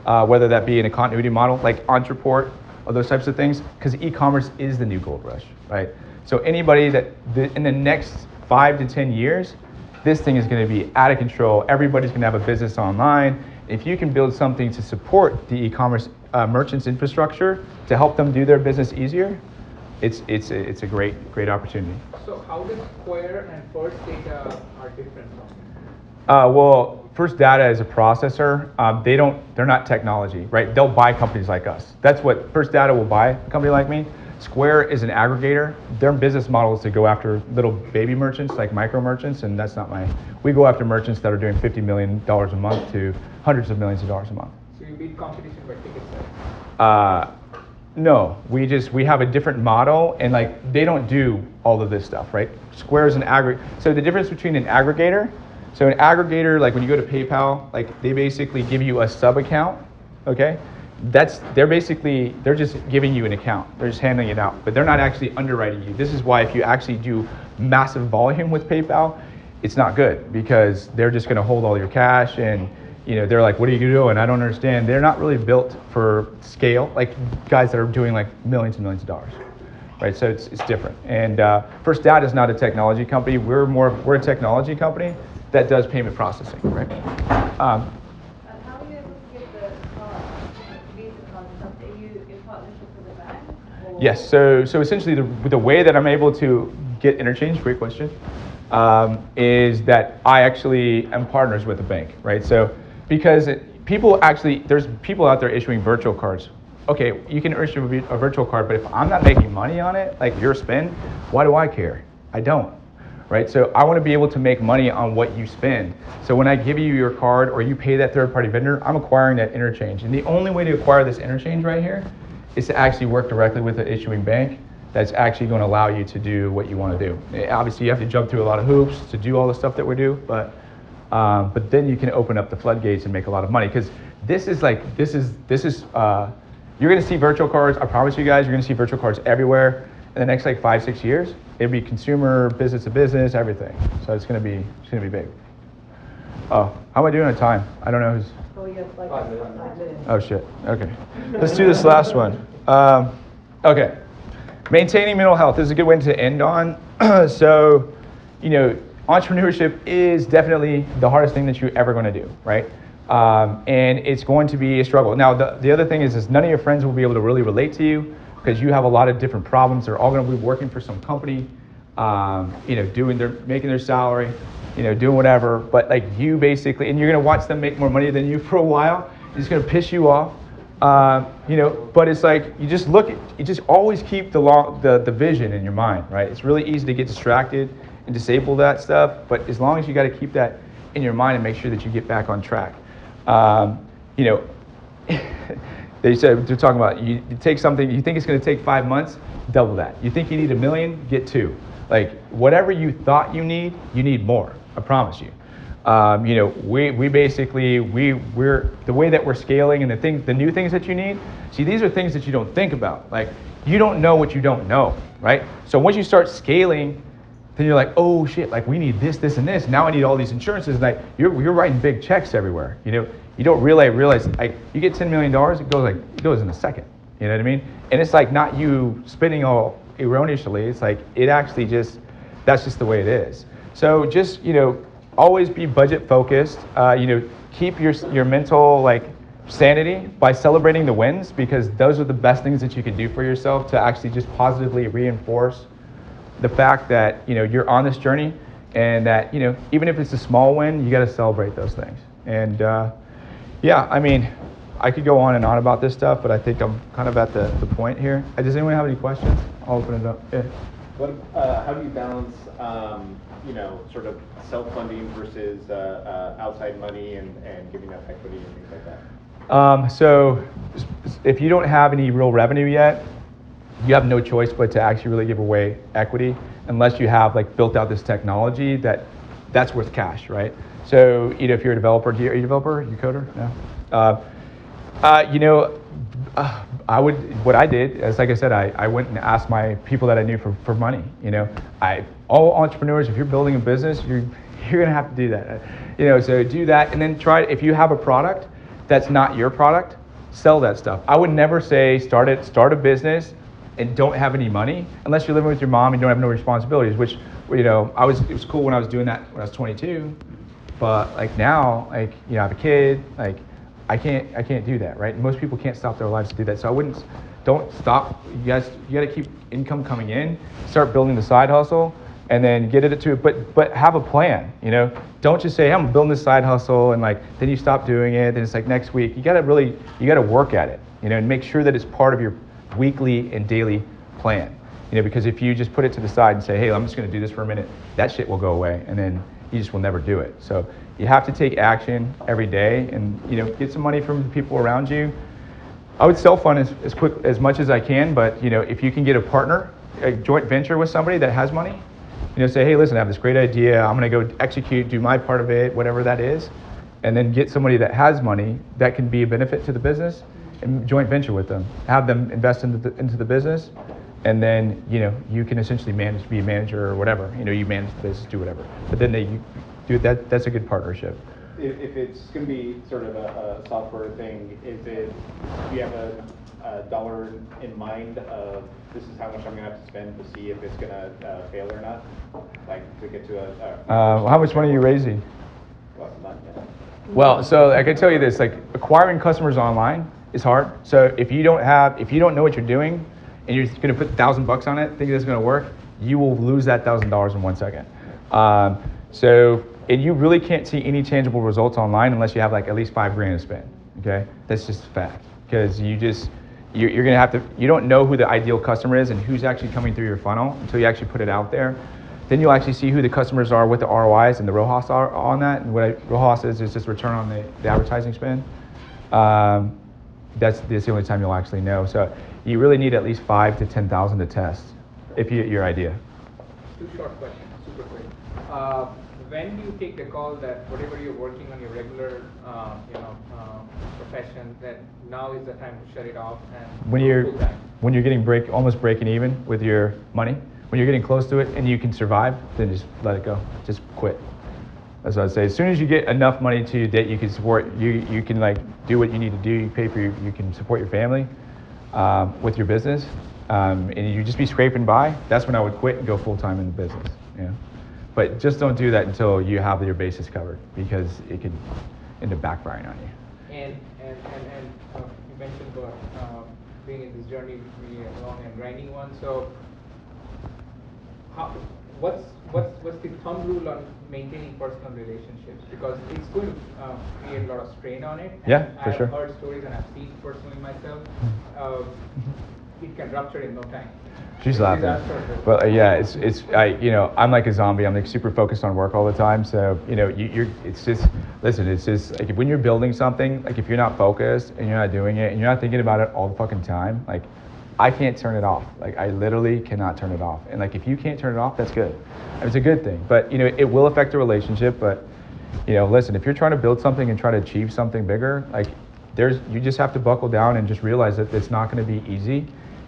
whether that be in a continuity model like Ontraport or those types of things, because e-commerce is the new gold rush, right? So anybody in the next 5 to 10 years, this thing is going to be out of control. Everybody's going to have a business online. If you can build something to support the e-commerce merchants infrastructure to help them do their business easier, it's a great opportunity. So how does Square and First Data are different from? Well, First Data is a processor. They're not technology, right? They'll buy companies like us. That's what First Data will buy, a company like me. Square is an aggregator. Their business model is to go after little baby merchants, like micro merchants, and that's not we go after merchants that are doing $50 million a month to hundreds of millions of dollars a month. So you beat competition by ticket size? No, we have a different model, and like they don't do all of this stuff, right? Square is an aggregator. So the difference between an aggregator, like when you go to PayPal, like they basically give you a sub account, okay? They're just giving you an account. They're just handing it out, but they're not actually underwriting you. This is why if you actually do massive volume with PayPal, it's not good because they're just going to hold all your cash and they're like, what are you doing? I don't understand. They're not really built for scale, like guys that are doing like millions and millions of dollars, right? So it's different. And First Data is not a technology company. We're a technology company that does payment processing, right? And how are you able to get the Visa cards? Are you in partnership with the bank? Or? Yes. So essentially, the way that I'm able to get Interchange, great question, is that I actually am partners with a bank, right? So because there's people out there issuing virtual cards. Okay, you can issue a virtual card, but if I'm not making money on it, like your spend, why do I care? I don't. Right? So I want to be able to make money on what you spend. So when I give you your card or you pay that third-party vendor, I'm acquiring that interchange. And the only way to acquire this interchange right here is to actually work directly with the issuing bank that's actually going to allow you to do what you want to do. Obviously, you have to jump through a lot of hoops to do all the stuff that we do, but then you can open up the floodgates and make a lot of money. Because you're going to see virtual cards. I promise you guys, you're going to see virtual cards everywhere in the next like 5-6 years. It'll be consumer, business to business, everything. So it's gonna be big. Oh, how am I doing on time? I don't know who's. Oh, you have like 5 minutes. Oh shit. Okay. Let's do this last one. Okay. Maintaining mental health is a good way to end on. So, entrepreneurship is definitely the hardest thing that you're ever going to do, right? And it's going to be a struggle. Now, the other thing is none of your friends will be able to really relate to you, because you have a lot of different problems. They're all going to be working for some company, making their salary, doing whatever. But like you basically, and you're going to watch them make more money than you for a while. It's going to piss you off, But it's like you just always keep the vision in your mind, right? It's really easy to get distracted and disable that stuff. But as long as you got to keep that in your mind and make sure that you get back on track, they're talking about you take something, you think it's going to take 5 months, double that. You think you need $1 million, get 2. Like whatever you thought you need more. I promise you. We basically we're the way that we're scaling and the new things that you need. See, these are things that you don't think about. Like you don't know what you don't know, right? So once you start scaling, then you're like, oh shit, like we need this, this, and this. Now I need all these insurances. Like you're writing big checks everywhere. You don't realize like you get $10 million, it goes in a second. You know what I mean? And it's like not you spending all erroneously. It's like it actually that's just the way it is. So just always be budget focused. Keep your mental sanity by celebrating the wins, because those are the best things that you can do for yourself to actually just positively reinforce the fact that you're on this journey, and that even if it's a small win, you got to celebrate those things. And I could go on and on about this stuff, but I think I'm kind of at the point here. Does anyone have any questions? I'll open it up. Yeah. How do you balance, sort of self-funding versus outside money and giving up equity and things like that? So if you don't have any real revenue yet, you have no choice but to actually really give away equity unless you have like built out this technology that's worth cash, right? So if you're a developer, are you a developer? Are you a coder? No. What I did is, like I said, I went and asked my people that I knew for money. All entrepreneurs, if you're building a business, you're gonna have to do that. So do that, and then if you have a product that's not your product, sell that stuff. I would never say start a business and don't have any money unless you're living with your mom and don't have no responsibilities, which it was cool when I was doing that when I was 22, but like now, I have a kid, like I can't do that, right? Most people can't stop their lives to do that. So don't stop. You gotta keep income coming in, start building the side hustle, and then get it to it, but have a plan, Don't just say, hey, I'm building this side hustle, and then you stop doing it, then it's like next week. You gotta work at it, and make sure that it's part of your weekly and daily plan, because if you just put it to the side and say, hey, I'm just gonna do this for a minute, that shit will go away, and then you just will never do it. So you have to take action every day and, get some money from the people around you. I would self-fund as much as I can, but, if you can get a partner, a joint venture with somebody that has money, say, hey, listen, I have this great idea. I'm going to go execute, do my part of it, whatever that is, and then get somebody that has money that can be a benefit to the business and joint venture with them. Have them invest into the business, and then, you can essentially be a manager or whatever. You manage the business, do whatever. But then you do that. That's a good partnership. If it's going to be sort of a software thing, do you have a dollar in mind of this is how much I'm going to have to spend to see if it's going to fail or not? Like to get to how much money are you raising? Well, not yet. Well, so I can tell you this: like acquiring customers online is hard. So if you don't know what you're doing, and you're going to put $1,000 on it, thinking it's going to work, you will lose that $1,000 in 1 second. And you really can't see any tangible results online unless you have like at least $5,000 to spend. Okay, that's just a fact, because you're going to have to. You don't know who the ideal customer is and who's actually coming through your funnel until you actually put it out there. Then you'll actually see who the customers are, what the ROIs and the ROAS are on that. And what ROAS is just return on the advertising spend. That's the only time you'll actually know. So you really need at least 5,000 to 10,000 to test your idea. Two short questions, super quick. When do you take the call that whatever you're working on your regular, profession, that now is the time to shut it off and when you're getting almost breaking even with your money, when you're getting close to it and you can survive, then just let it go. Just quit. That's what I'd say. As soon as you get enough money that you can support, you can do what you need to do. You pay for you can support your family with your business, and you just be scraping by. That's when I would quit and go full time in the business. But just don't do that until you have your bases covered, because it could end up backfiring on you. And you mentioned about being in this journey really a long and grinding one. So, what's the thumb rule on maintaining personal relationships? Because it's going to create a lot of strain on it. Yeah, for sure. I've heard stories and I've seen personally myself. It can rupture in no time. She's laughing. But yeah, I'm like a zombie. I'm super focused on work all the time. So it's just like when you're building something, like if you're not focused and you're not doing it and you're not thinking about it all the fucking time, like I can't turn it off. Like I literally cannot turn it off. And like if you can't turn it off, that's good. It's a good thing. But it will affect the relationship. But listen, if you're trying to build something and try to achieve something bigger, like you just have to buckle down and just realize that it's not going to be easy.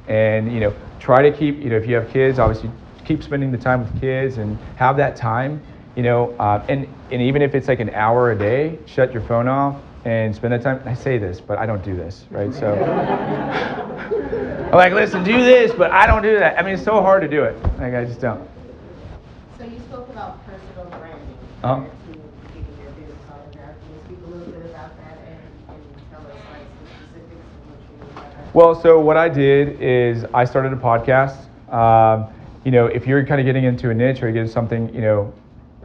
And try to keep, if you have kids, obviously keep spending the time with kids and have that time, and even if it's like an hour a day, shut your phone off and spend that time. I say this, but I don't do this, right? So I'm like, listen, do this, but I don't do that. I mean, it's so hard to do it. Like I just don't. So you spoke about personal branding. Uh-huh. To getting your business on the ground. Can you speak a little bit about that and tell us like some specifics of what you mean by that? Well, so what I did is I started a podcast. If you're kind of getting into a niche or getting something,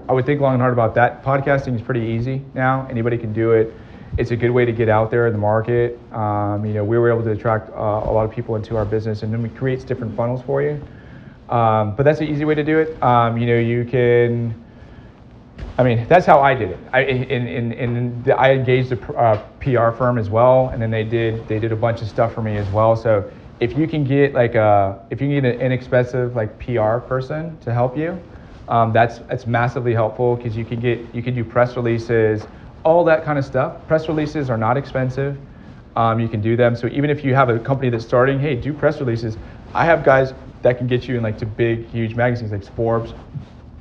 I would think long and hard about that. Podcasting is pretty easy now. Anybody can do it. It's a good way to get out there in the market. We were able to attract a lot of people into our business, and then we create different funnels for you. But that's an easy way to do it. You can. I mean, that's how I did it. I engaged a PR firm as well, and then they did a bunch of stuff for me as well. So if you can get an inexpensive like PR person to help you, that's massively helpful because you can do press releases, all that kind of stuff. Press releases are not expensive. You can do them. So even if you have a company that's starting, hey, do press releases. I have guys that can get you in like to big, huge magazines like Forbes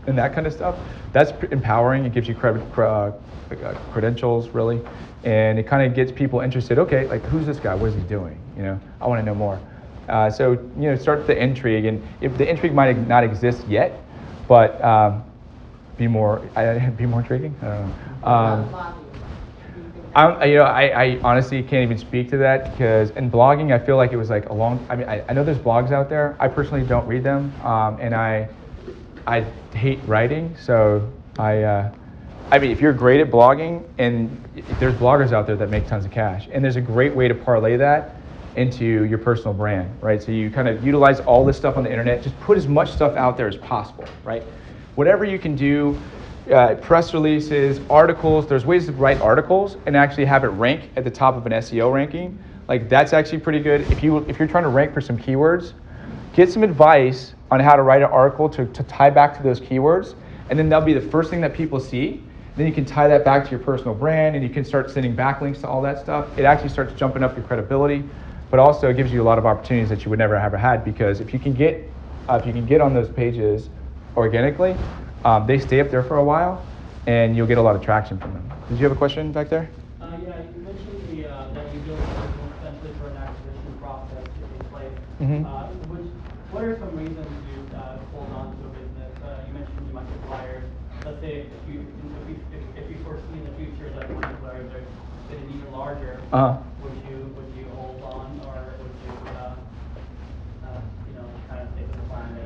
and that kind of stuff. That's empowering. It gives you credentials, really, and it kind of gets people interested. Okay, like who's this guy? What is he doing? I want to know more. So start the intrigue, and if the intrigue might not exist yet, but be more intriguing. I don't know. I honestly can't even speak to that because in blogging, I feel like it was like I know there's blogs out there. I personally don't read them, and I hate writing, so if you're great at blogging, and there's bloggers out there that make tons of cash, and there's a great way to parlay that into your personal brand, right? So you kind of utilize all this stuff on the internet, just put as much stuff out there as possible, right? Whatever you can do, press releases, articles, there's ways to write articles and actually have it rank at the top of an SEO ranking. Like that's actually pretty good. If you're trying to rank for some keywords, get some advice on how to write an article to tie back to those keywords, and then that'll be the first thing that people see. Then you can tie that back to your personal brand, and you can start sending backlinks to all that stuff. It actually starts jumping up your credibility, but also it gives you a lot of opportunities that you would never have had, because if you can get on those pages organically, they stay up there for a while, and you'll get a lot of traction from them. Did you have a question back there? Yeah, you mentioned that you built essentially for an acquisition process in place. What are some reasons you hold on to a business? You mentioned you might get buyers. Let's say if you foresee in the future that one of the buyers are getting even larger, would you hold on, or would you kind of stick with the plan that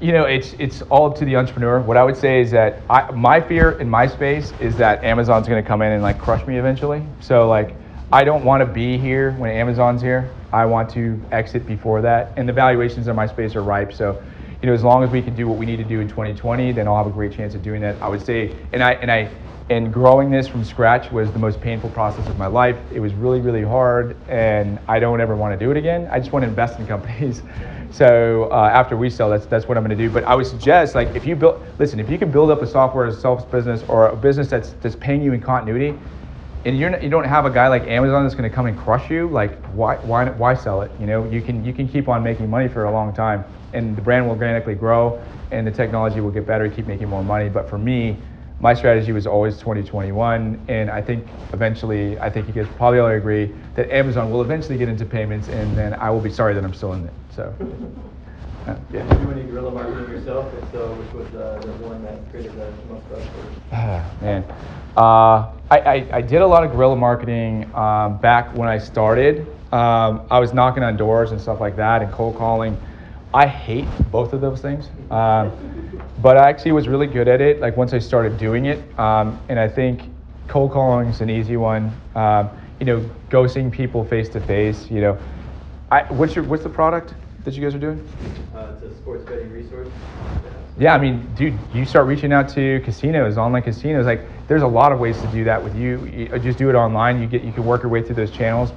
you have? It's all up to the entrepreneur. What I would say is that my fear in my space is that Amazon's going to come in and like crush me eventually. So like I don't want to be here when Amazon's here. I want to exit before that. And the valuations in my space are ripe. So, as long as we can do what we need to do in 2020, then I'll have a great chance of doing that. I would say, and growing this from scratch was the most painful process of my life. It was really, really hard, and I don't ever want to do it again. I just want to invest in companies. So after we sell, that's what I'm going to do. But I would suggest, like, if you can build up a software as a self business, or a business that's paying you in continuity, and you don't have a guy like Amazon that's going to come and crush you, like why sell it? You can keep on making money for a long time, and the brand will organically grow, and the technology will get better, keep making more money. But for me, my strategy was always 2021, and I think you guys probably all agree that Amazon will eventually get into payments, and then I will be sorry that I'm still in it. So. Yeah. Did you do any guerrilla marketing yourself? If so, which was the one that created the most buzz for you? Man, I did a lot of guerrilla marketing back when I started. I was knocking on doors and stuff like that, and cold calling. I hate both of those things, but I actually was really good at it. Like once I started doing it, and I think cold calling is an easy one. Ghosting people face to face. What's the product that you guys are doing? It's a sports betting resource. Yeah, I mean, dude, you start reaching out to casinos, online casinos. Like, there's a lot of ways to do that with you. You just do it online. You can work your way through those channels.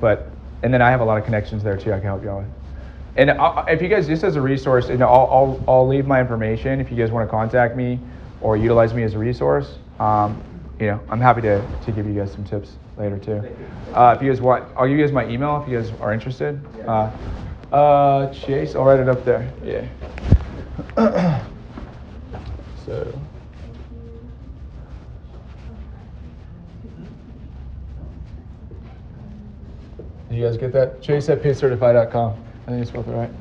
And then I have a lot of connections there too. I can help you all with. And if you guys, just as a resource, I'll leave my information if you guys want to contact me or utilize me as a resource. I'm happy to give you guys some tips later too. If you guys want, I'll give you guys my email if you guys are interested. Chase, I'll write it up there. Yeah. So. Did you guys get that? Chase at PayCertify.com. I think it's spelled right.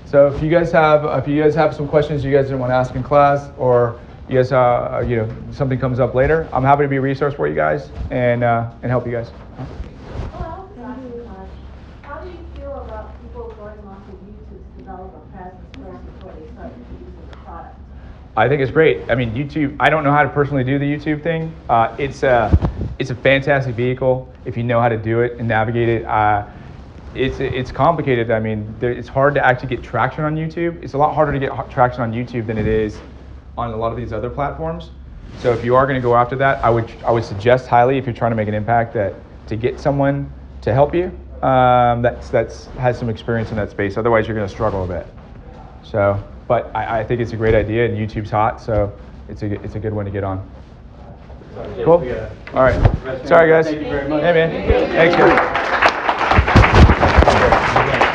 So if you guys have some questions you guys didn't want to ask in class, or you guys something comes up later, I'm happy to be a resource for you guys and help you guys. How do you feel about people going onto YouTube to develop a presence first before they start using the product? I think it's great. I mean, YouTube, I don't know how to personally do the YouTube thing. It's a fantastic vehicle if you know how to do it and navigate it. It's complicated. I mean, it's hard to actually get traction on YouTube. It's a lot harder to get traction on YouTube than it is on a lot of these other platforms. So if you are going to go after that, I would suggest highly, if you're trying to make an impact, that to get someone to help you that's has some experience in that space. Otherwise, you're going to struggle a bit. So, but I think it's a great idea, and YouTube's hot, so it's a good one to get on. Sorry, Cool. we All right. Sorry, guys. Thank you very much. Hey, man. Thanks, guys.